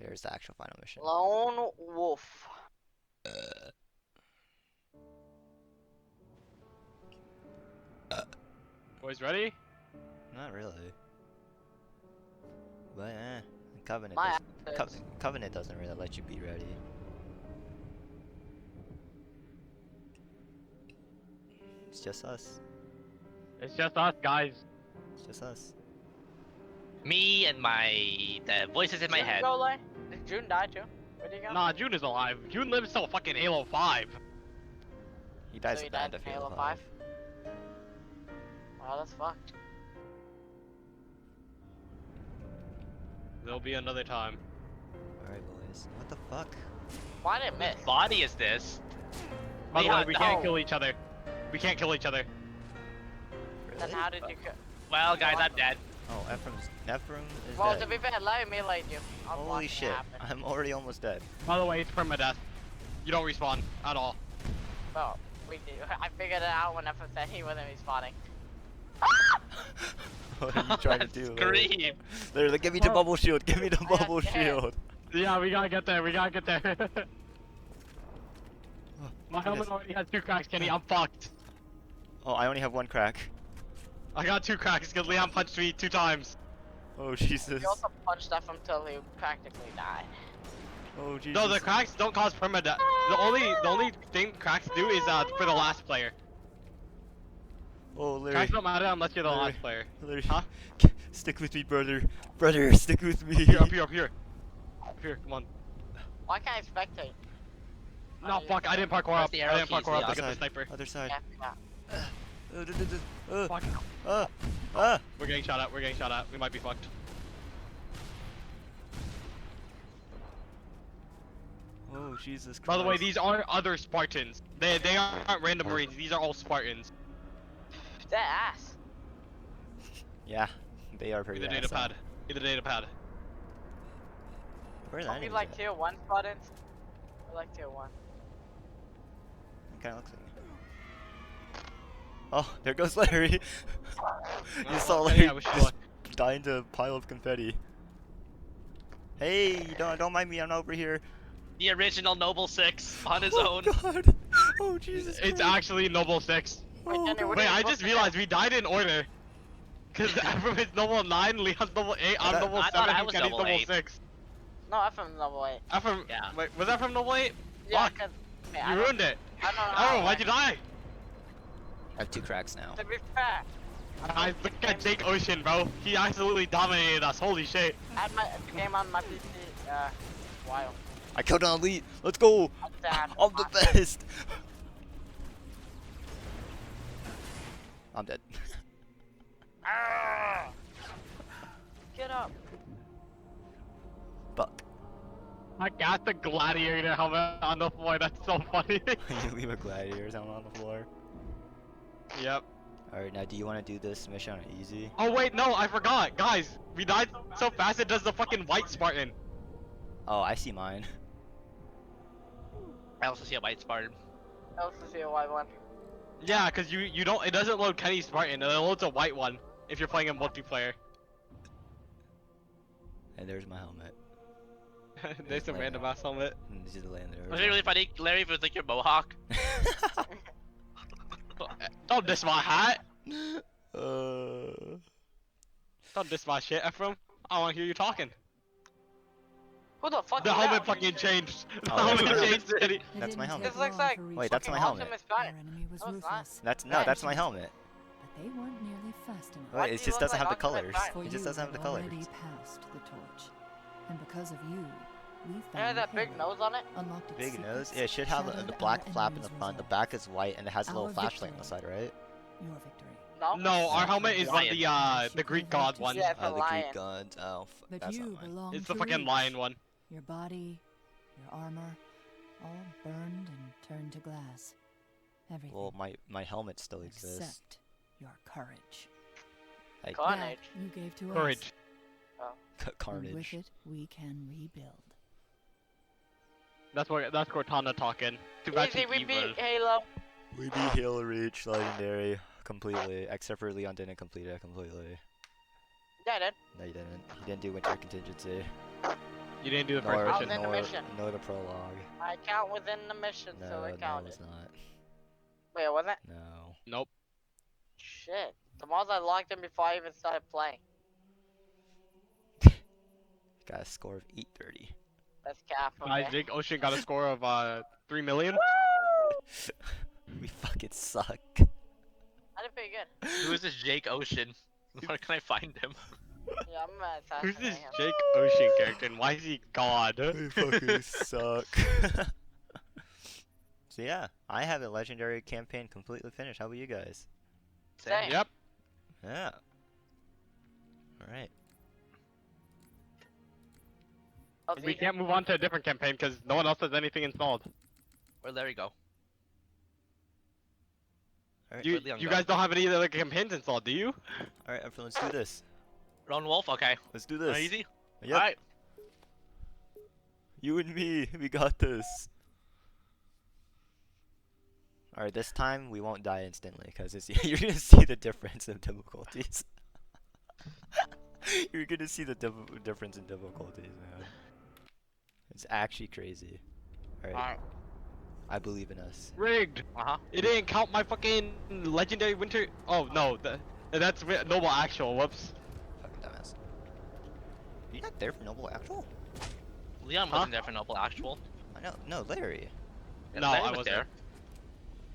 There's the actual final mission. Lone Wolf. Boys ready? Not really. But Covenant My doesn't, ass is- Covenant doesn't really let you be ready. It's just us. It's just us, guys. It's just us. Me and the voices in my June head. Go away? Did June die too? Where'd he go? Nah, June is alive. June lives till fucking Halo 5. He dies So he at the end died of in Halo Halo 5. 5? Wow, that's fucked. There'll be another time. Alright, boys. What the fuck? Why did it miss? Whose body is this? By the way, Leon, we can't no. kill each other. We can't kill each other. Then how did you kill? Well, guys, I'm dead. Oh, Ephraim is Well, dead. to be fair, let me melee you. I'll watch Holy it shit, happen. I'm already almost dead. By the way, it's permadeath. You don't respawn at all. Well, we do. I figured it out when Ephraim said he wasn't respawning. What are you trying to do? Scream. Literally, give me the bubble shield, give me the I got bubble dead. shield. Yeah, we gotta get there. We gotta get there. My helmet goodness. already has 2 cracks, Kenny. I'm fucked. Oh, I only have 1 crack. I got 2 cracks because Leon punched me 2 times. Oh, Jesus. He also punched Ephraim until he practically died. Oh, Jesus. No, the cracks don't cause permadeath. The only thing cracks do is for the last player. Oh, Larry. Cracks don't matter unless you're the Larry. last player. Larry. Huh? Stick with me, brother. Brother, stick with me. Here, up here, up here. Up here, come on. Why can't I spectate? No, fuck, I didn't parkour Press up. the I arrow didn't keys, parkour up to Leon. get the sniper. Other side. Yeah. Fuck. We're getting shot at, we're getting shot at. We might be fucked. Oh, Jesus Christ. By the way, these aren't other Spartans. They aren't random Marines. These are all Spartans. That ass. Yeah, they are pretty Be the data awesome. pad. Be the data pad. Where's the Only enemies like at? tier 1 buttons. I like tier 1. It kinda looks like me. Oh, there goes Larry. You saw okay, Larry yeah, wish you just luck. die into a pile of confetti. Hey, don't mind me, I'm over here. The original Noble 6 on his Oh own. God. Oh Jesus It's Christ. actually Noble 6. Wait, Oh, Jenny, God. what Wait, are you I supposed just to realized do? we died in order. Cause Ephraim is Noble 9, Leon's Noble 8, I'm thought- Noble I 7, thought I and was Kenny's Noble Noble 8. 6. No, Ephraim's level 8. Ephraim, Yeah. wait, was Ephraim Noble 8? Yeah, Fuck. cause hey, You ruined it. I don't know. Oh, why'd you die? I have 2 cracks now. To be fair, Guys, look at Jake Ocean, bro. He absolutely dominated us. Holy shit. I had the game on my PC. Wild. I killed an elite. Let's go. I just had I'm the best. I'm dead. Ah! Get up. Fuck. I got the gladiator helmet on the floor. That's so funny. You leave a gladiator's helmet on the floor. Yep. Alright, now do you want to do this mission on easy? Oh wait, no, I forgot. Guys, we died so fast it does the fucking white Spartan. Oh, I see mine. I also see a white Spartan. I also see a white one. Yeah, cause you don't, it doesn't load Kenny Spartan, it loads a white one if you're playing in multiplayer. And there's my helmet. There's some Wait, random ass helmet. And this is the land there. Was it really funny, Larry, if it was like your mohawk? Don't diss my hat. uh, Don't diss my shit, Ephraim. I wanna hear you talking. Who the fuck The is helmet that? fucking changed. The Oh, helmet that's my changed, Kenny. That's my helmet. This looks like Wait, that's my helmet. Optimus Prime. Enemy was No, it's not. ruthless, that's no, that's my helmet. but they weren't nearly fast enough. Why Wait, do it you just look doesn't like have the Optimus colors. Prime? It For just you doesn't have the have already colors. passed the torch, and because of you, we Yeah, found that big Halo, nose on it. unlocked its Big nose? secrets, Yeah, it should have the shattered black our flap in the enemies' front. The resolve. back is white, and it has a little Our flashlight on the victory. side, right? Your victory. No. No, our helmet is on Lion. the Greek god one. Yeah, it's a The Greek lion. gods. Oh, But that's you not mine. belong It's to the fucking Reach. lion one. Your body, your armor, all burned and turned to glass. Everything Well, my helmet still exists. except your courage. Like Carnage. That you gave to us. Courage. And with carnage. it, we can rebuild. That's Cortana talking. Too bad Easy, she's we evil. beat Halo. We beat Halo Reach Legendary completely, except for Leon didn't complete it completely. Yeah, I did. No, you didn't. He didn't do Winter Contingency. You didn't do the Nor, first was mission. in the mission. nor the prologue. I count within the mission, No, so it no, counted. it's not. Wait, it wasn't? No. Nope. Shit. The mods I logged in before I even started playing. Got a score of 830. That's cap. Guys, Okay. Jake Ocean got a score of 3 million. We fucking suck. I did pretty good. Who is this Jake Ocean? Where can I find him? Yeah, I'm gonna Who's assassinate this him. Jake Ocean character and why is he God? We fucking suck. So yeah, I have a legendary campaign completely finished. How about you guys? Same. Yep. Yeah. Alright. Oh, We Zeke? can't move on to a different campaign because no one else has anything installed. Where'd Larry go? Alright, You, Where'd Leon you go? guys don't have any other campaigns installed, do you? alright, everyone, let's do this. Lone Wolf? Okay. Let's do this. Easy? Yep. Alright. You and me, we got this. Alright, this time we won't die instantly, because you're gonna see the difference in difficulties. You're gonna see the difference in difficulties, man. It's actually crazy. Alright, Alright. I believe in us. Rigged. Uh-huh. It didn't count my fucking legendary winter. Oh no, that's noble actual. Whoops. Fucking dumbass. You're not there for Noble Actual? Leon wasn't there for Noble Actual. I know. No, Larry. Yeah, No, Larry I was wasn't. there.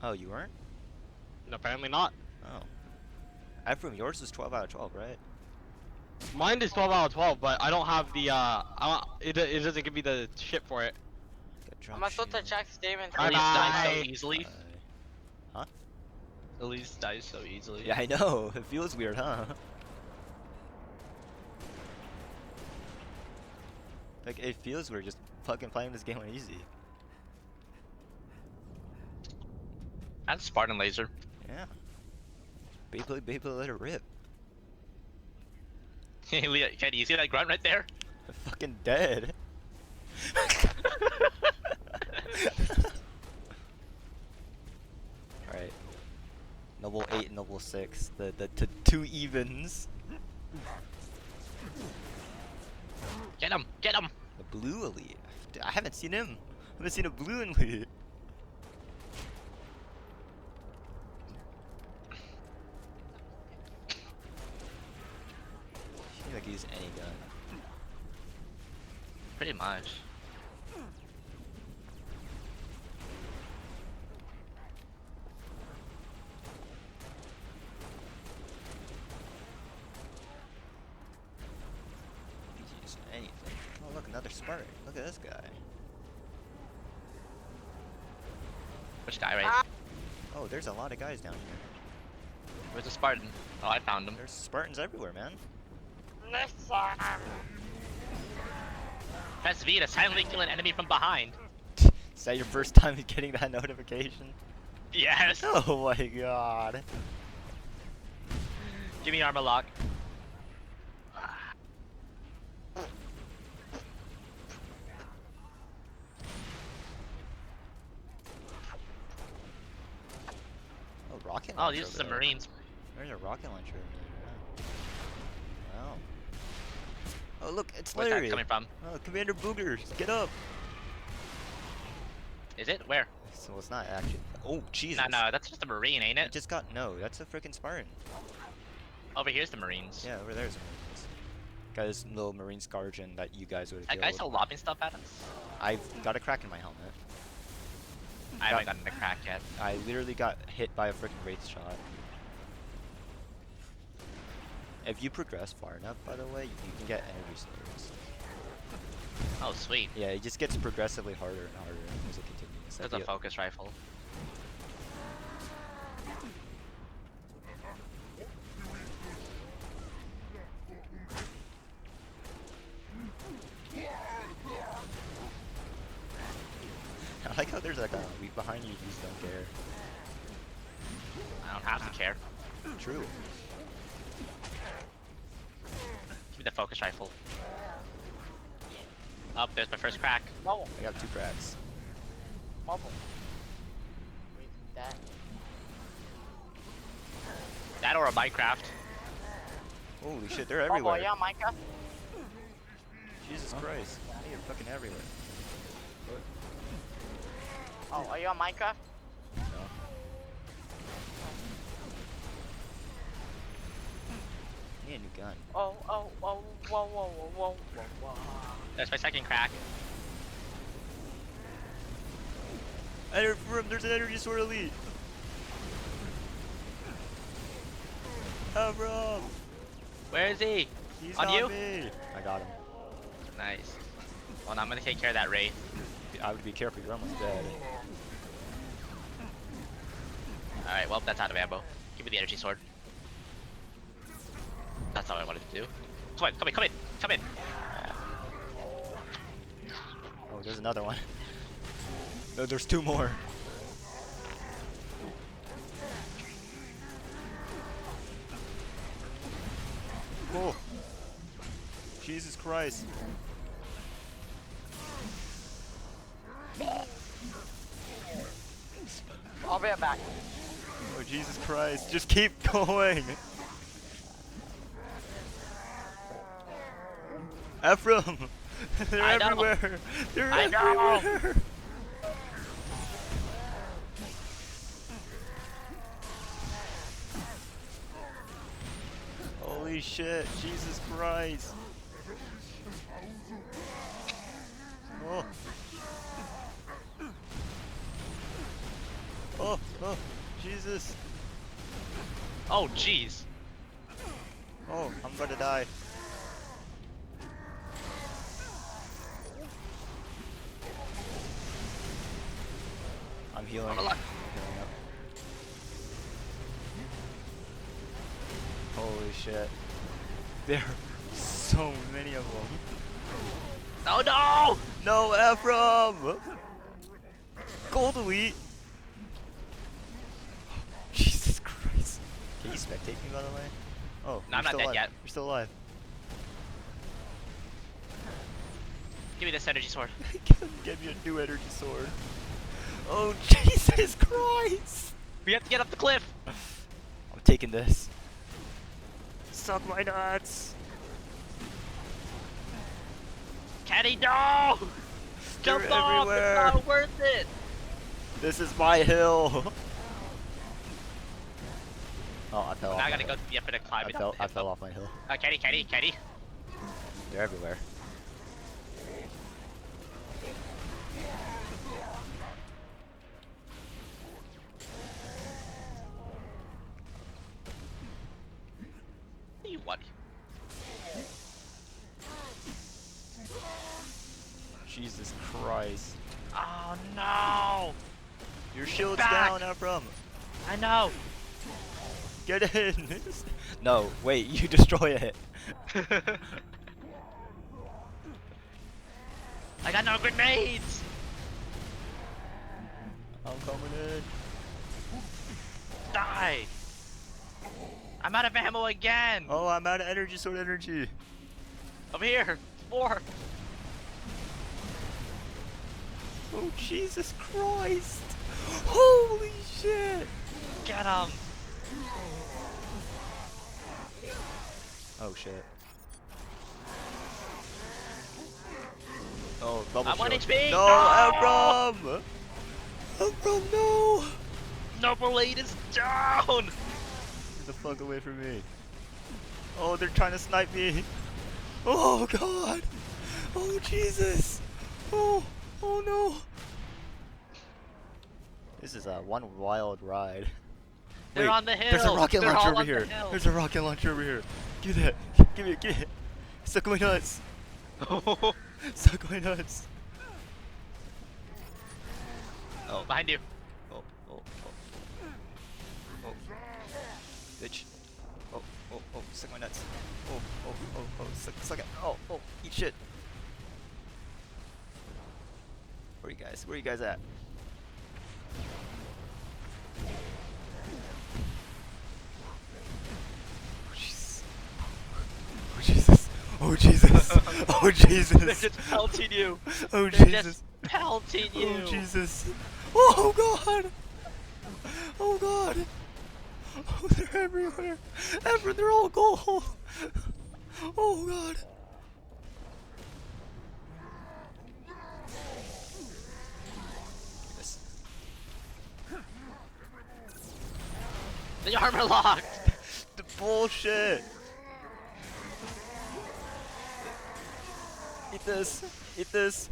Oh, you weren't? Apparently not. Oh. Ephraim, yours is 12 out of 12, right? Mine is 12 out of 12, but I don't have the it doesn't give me the shit for it. Get drunk Am I supposed to shit. check Steam and Bye Elise dies so bye. easily. Huh? Elise dies so easily. Yeah, I know. It feels weird, huh? Like, it feels weird just fucking playing this game on easy. And Spartan Laser. Yeah. Beyblade, let it rip. Hey, Leon, can you see that grunt right there? I'm fucking dead. Alright. Noble 8 and Noble 6. The two evens. Get him! Get him! The blue elite. I haven't seen him. I haven't seen a blue elite. Seems like use any gun. Pretty much. Use anything. Oh look, another Spartan. Look at this guy. Which guy, right? Oh, there's a lot of guys down here. Where's the Spartan? Oh, I found him. There's Spartans everywhere, man. Press V to silently kill an enemy from behind. Is that your first time getting that notification? Yes! Oh my god. Give me armor lock. Oh, rocket Oh, launcher these are over some there. Marines. There's a rocket launcher over there. Yeah. Wow. Oh look, it's Where's Larry. that coming from? Oh, Commander Boogers, get up. Is it? Where? So it's not actually. Oh Jesus. No, that's just a Marine, ain't It it? just got no. That's a freaking Spartan. Over here's the Marines. Yeah, over there's a Marines. Got this little Marine Scarjan that you guys would have That killed. guy's still lobbing stuff at us? I've got a crack in my helmet. I haven't gotten the crack yet. I literally got hit by a freaking wraith shot. If you progress far enough, by the way, you can get energy slurs. Oh, sweet. Yeah, it just gets progressively harder and harder as it continues. There's Like, a focus rifle. I like how there's like a week behind you, you just don't care. I don't have to care. True. Give me the focus rifle. Oh, there's my first crack. Mobile. I got 2 cracks. Mobile. Read that. That or a Minecraft. Holy shit, they're Mobile, everywhere. yeah, Minecraft. Jesus Christ. You're fucking everywhere. Oh, are you on Minecraft? No. Need a new gun. Oh, whoa, whoa, whoa, whoa, whoa. That's my second crack. There's an energy sword elite. Avram! Where is he? He's On on you? me. I got him. Nice. Well, now I'm gonna take care of that wraith. I would be careful. You're almost dead. All right. Well, that's out of ammo. Give me the energy sword. That's not what I wanted to do. Come on, come in, come in, come in. Oh, there's another one. No, there's two more. Oh. Jesus Christ. I'll be right back. Oh, Jesus Christ. Just keep going. Ephraim. They're I know. everywhere. They're I know. everywhere. Holy shit. Jesus Christ. Oh. Oh, oh, Jesus. Oh, jeez. Oh, I'm gonna die. I'm healing. I'm alive. Healing up. Holy shit. There are so many of them. Oh no! No, Ephraim! Gold elite! Jesus Christ. Can you spectate me, by the way? Oh, No, you're I'm not still dead alive. yet. You're still alive. Give me this energy sword. Get me a new energy sword. Oh, Jesus Christ! We have to get up the cliff. I'm taking this. Suck my nuts! Kenny, no! They're Jump off! everywhere. It's not worth it. This is my hill! Oh, I fell off. Now I my gotta go hill. to the up and climb it. I fell off my hill. Kenny, Kenny, Kenny. They're everywhere. What? Jesus Christ. Oh no! Your shield's Back. down, Ephraim. I know. Get in. No, wait, you destroy it. I got no grenades. I'm coming in. Die. I'm out of ammo again. Oh, I'm out of energy sword energy. Over here. 4. Oh, Jesus Christ. Holy shit. Get him. Oh, shit. Oh, bubble I'm 1 shield. HP. No, Ephraim. Ephraim, no. Noble Blade is down. Get the fuck away from me. Oh, they're trying to snipe me. Oh, God. Oh, Jesus. Oh, oh, no. This is a one wild ride. They're Wait, on the hill. there's a rocket They're launcher all over on the here. hill. There's a rocket launcher over here. Give that. Give it. Give it. Suck my nuts. Suck my nuts. Oh, behind you. Oh, oh, oh. Oh. Bitch. Oh, oh, oh, suck my nuts. Oh, oh, oh, oh, suck it. Oh, oh, eat shit. Where you guys? Where you guys at? Oh, Jesus. Oh, Jesus. Oh, Jesus. Oh, They're Jesus. just pelting you. Oh, They're Jesus. just pelting you. Oh, Jesus. Oh, God. Oh, God. Oh, they're everywhere. They're all gold. Oh, God. The armor locked! The bullshit! Eat this! Eat this!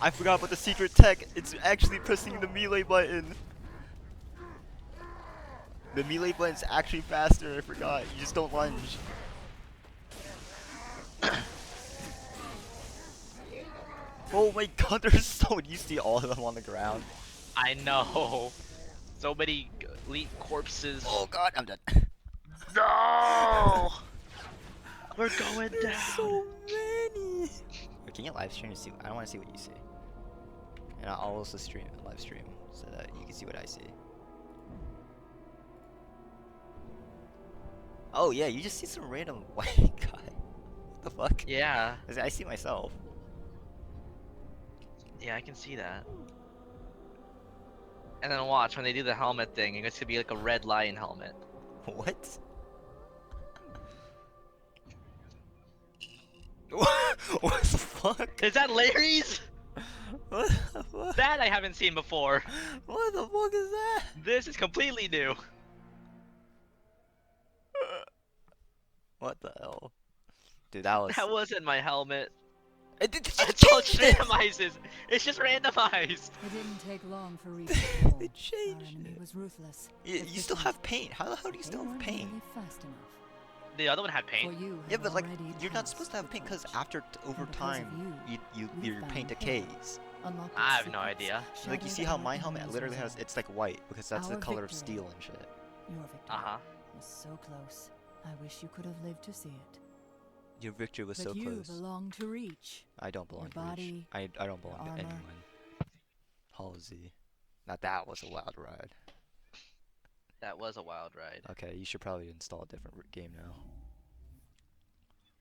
I forgot about the secret tech. It's actually pressing the melee button. The melee button's actually faster. I forgot. You just don't lunge. Oh my god, there's so. You see all of them on the ground. I know. So many elite corpses. Oh god, I'm done. No! We're going There's down. so many. Wait, can you live stream to see? I want to see what you see. And I'll also stream live stream so that you can see what I see. Oh yeah, you just see some random white guy. What the fuck? Yeah. I see myself. Yeah, I can see that. And then watch, when they do the helmet thing, it's gonna be like a red lion helmet. What? What the fuck? Is that Larry's? What the fuck? That I haven't seen before. What the fuck is that? This is completely new. What the hell? Dude, that was. That wasn't my helmet. It It's just all changed it! randomizes. It's just randomized. It didn't take long for Reach to fall. They Our changed enemy it. was ruthless. You still efficient. have paint. How the hell do you They still have weren't paint? nearly fast enough. The other one had For paint. you Yeah, have but like already you're not passed supposed to have the paint because torch. after over And because time, of your we've paint found Halo. decays. Unlocked I have its no secrets, idea. Like you shattered see how our my helmet enemy's literally has resolve. it's like white because that's the Our color of victory. steel and shit. Your victory Uh-huh. was so close. I wish you could have lived to see it. Your victory was But so you close. belong to Reach. I don't belong to Reach. body, I don't belong to armor. anyone. Halsey. Now that was a wild ride. That was a wild ride. Okay, you should probably install a different game now.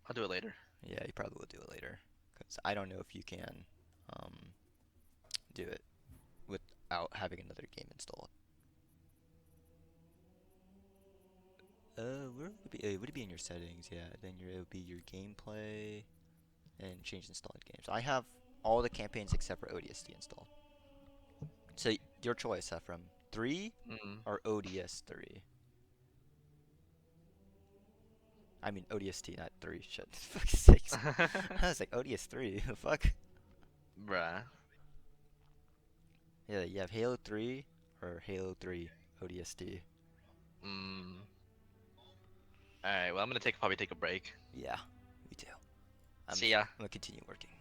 I'll do it later. Yeah, you probably will do it later. Because I don't know if you can do it without having another game installed. Where would it be? Would it be in your settings? Yeah, then it would be your gameplay and change installed games. I have all the campaigns except for ODST installed. So your choice, from 3 or ODS 3. I mean ODST, not 3. Shit, fuck's sakes. I was like ODS 3. The fuck. Bruh. Yeah, you have Halo 3 or Halo 3 ODST. Alright, well I'm gonna probably take a break. Yeah, me too. See ya. I'm gonna continue working.